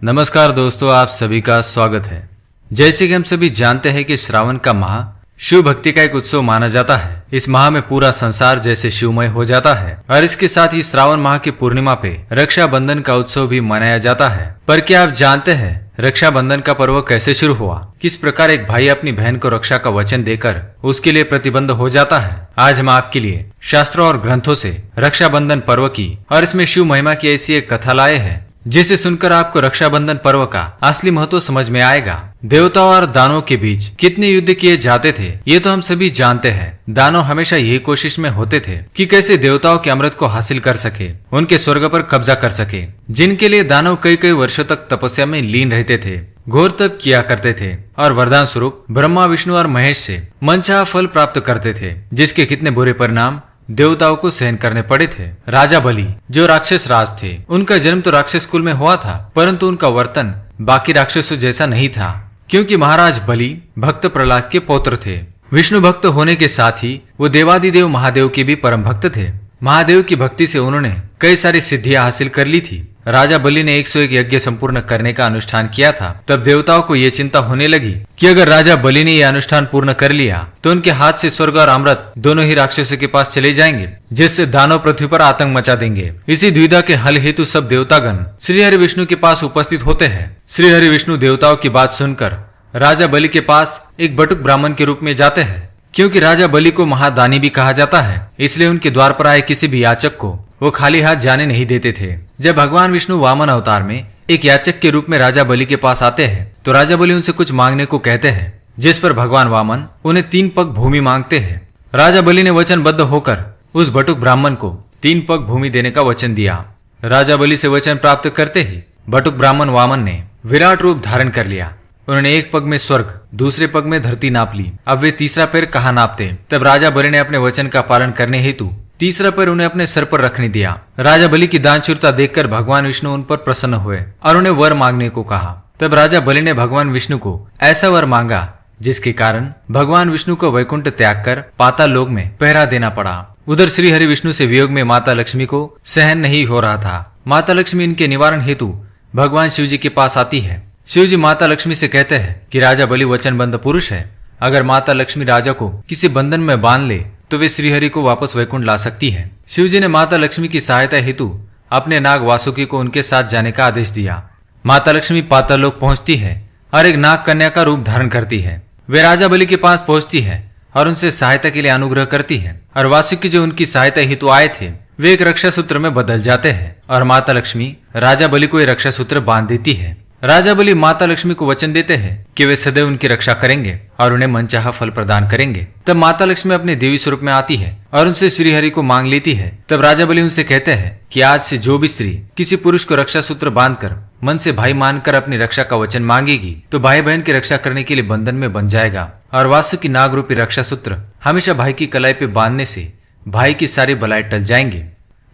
नमस्कार दोस्तों, आप सभी का स्वागत है। जैसे कि हम सभी जानते हैं कि श्रावण का माह शिव भक्ति का एक उत्सव माना जाता है। इस माह में पूरा संसार जैसे शिवमय हो जाता है और इसके साथ ही श्रावण माह की पूर्णिमा पे रक्षाबंधन का उत्सव भी मनाया जाता है। पर क्या आप जानते हैं रक्षाबंधन का पर्व कैसे शुरू हुआ? किस प्रकार एक भाई अपनी बहन को रक्षा का वचन देकर उसके लिए प्रतिबद्ध हो जाता है? आज हम आपके लिए शास्त्रों और ग्रंथों से रक्षाबंधन पर्व की और इसमें शिव महिमा की ऐसी एक कथा लाए हैं जिसे सुनकर आपको रक्षाबंधन पर्व का असली महत्व समझ में आएगा। देवताओं और दानवों के बीच कितने युद्ध किए जाते थे ये तो हम सभी जानते हैं। दानव हमेशा यही कोशिश में होते थे कि कैसे देवताओं के अमृत को हासिल कर सके, उनके स्वर्ग पर कब्जा कर सके, जिनके लिए दानव कई कई वर्षों तक तपस्या में लीन रहते थे, घोर तप किया करते थे और वरदान स्वरूप ब्रह्मा, विष्णु और महेश से मनचाहा फल प्राप्त करते थे, जिसके कितने बुरे परिणाम देवताओं को सहन करने पड़े थे। राजा बलि जो राक्षस राज थे, उनका जन्म तो राक्षस कुल में हुआ था, परंतु उनका वर्तन बाकी राक्षसों जैसा नहीं था, क्योंकि महाराज बलि भक्त प्रहलाद के पौत्र थे। विष्णु भक्त होने के साथ ही वो देवादिदेव महादेव के भी परम भक्त थे। महादेव की भक्ति से उन्होंने कई सारी सिद्धियां हासिल कर ली थी। राजा बलि ने 101 यज्ञ संपूर्ण करने का अनुष्ठान किया था। तब देवताओं को ये चिंता होने लगी कि अगर राजा बलि ने यह अनुष्ठान पूर्ण कर लिया तो उनके हाथ से स्वर्ग और अमृत दोनों ही राक्षसों के पास चले जाएंगे, जिससे दानव पृथ्वी पर आतंक मचा देंगे। इसी द्विधा के हल हेतु सब देवतागण श्री हरि विष्णु के पास उपस्थित होते हैं। श्री हरि विष्णु देवताओं की बात सुनकर राजा बलि के पास एक बटुक ब्राह्मण के रूप में जाते हैं। क्योंकि राजा बलि को महादानी भी कहा जाता है, इसलिए उनके द्वार पर आए किसी भी याचक को वो खाली हाथ जाने नहीं देते थे। जब भगवान विष्णु वामन अवतार में एक याचक के रूप में राजा बलि के पास आते हैं तो राजा बलि उनसे कुछ मांगने को कहते हैं, जिस पर भगवान वामन उन्हें 3 पग भूमि मांगते हैं। राजा बलि ने वचनबद्ध होकर उस बटुक ब्राह्मण को 3 पग भूमि देने का वचन दिया। राजा बलि से वचन प्राप्त करते ही बटुक ब्राह्मण वामन ने विराट रूप धारण कर लिया। उन्होंने एक पग में स्वर्ग, दूसरे पग में धरती नाप ली। अब वे तीसरा पैर कहाँ नापते? तब राजा बलि ने अपने वचन का पालन करने हेतु तीसरा पैर उन्हें अपने सर पर रखने दिया। राजा बलि की दानशूरता देखकर भगवान विष्णु उन पर प्रसन्न हुए और उन्हें वर मांगने को कहा। तब राजा बलि ने भगवान विष्णु को ऐसा वर मांगा जिसके कारण भगवान विष्णु को वैकुंठ त्याग कर पाताल लोक में पहरा देना पड़ा। उधर श्री हरि विष्णु से वियोग में माता लक्ष्मी को सहन नहीं हो रहा था। माता लक्ष्मी इनके निवारण हेतु भगवान शिव जी के पास आती है। शिव जी माता लक्ष्मी से कहते हैं कि राजा बलि वचनबद्ध पुरुष है। अगर माता लक्ष्मी राजा को किसी बंधन में बांध ले तो वे श्रीहरि को वापस वैकुंठ ला सकती है। शिव जी ने माता लक्ष्मी की सहायता हेतु अपने नाग वासुकी को उनके साथ जाने का आदेश दिया। माता लक्ष्मी पाताल लोक पहुंचती है और एक नाग कन्या का रूप धारण करती है। वे राजा बलि के पास पहुंचती है और उनसे सहायता के लिए अनुग्रह करती है और वासुकी जो उनकी सहायता हेतु आए थे वे एक रक्षा सूत्र में बदल जाते हैं और माता लक्ष्मी राजा बलि को एक रक्षा सूत्र बांध देती है। राजा बलि माता लक्ष्मी को वचन देते हैं कि वे सदैव उनकी रक्षा करेंगे और उन्हें मनचाहा फल प्रदान करेंगे। तब माता लक्ष्मी अपने देवी स्वरूप में आती है और उनसे श्रीहरि को मांग लेती है। तब राजा बलि उनसे कहते हैं कि आज से जो भी स्त्री किसी पुरुष को रक्षा सूत्र बांधकर मन से भाई मानकर अपनी रक्षा का वचन मांगेगी तो भाई बहन की रक्षा करने के लिए बंधन में बन जाएगा और वासुकी नाग रूपी रक्षा सूत्र हमेशा भाई की कलाई पे बांधने से भाई की सारी बलाएं टल जाएंगे।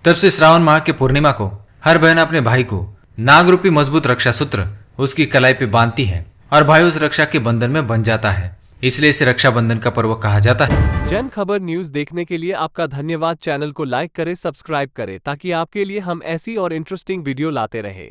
तब से श्रावण माह के पूर्णिमा को हर बहन अपने भाई को नाग रूपी मजबूत रक्षा सूत्र उसकी कलाई पे बांधती है और भाई उस रक्षा के बंधन में बन जाता है। इसलिए इसे रक्षाबंधन का पर्व कहा जाता है। जन खबर न्यूज देखने के लिए आपका धन्यवाद। चैनल को लाइक करें, सब्सक्राइब करें ताकि आपके लिए हम ऐसी और इंटरेस्टिंग वीडियो लाते रहे।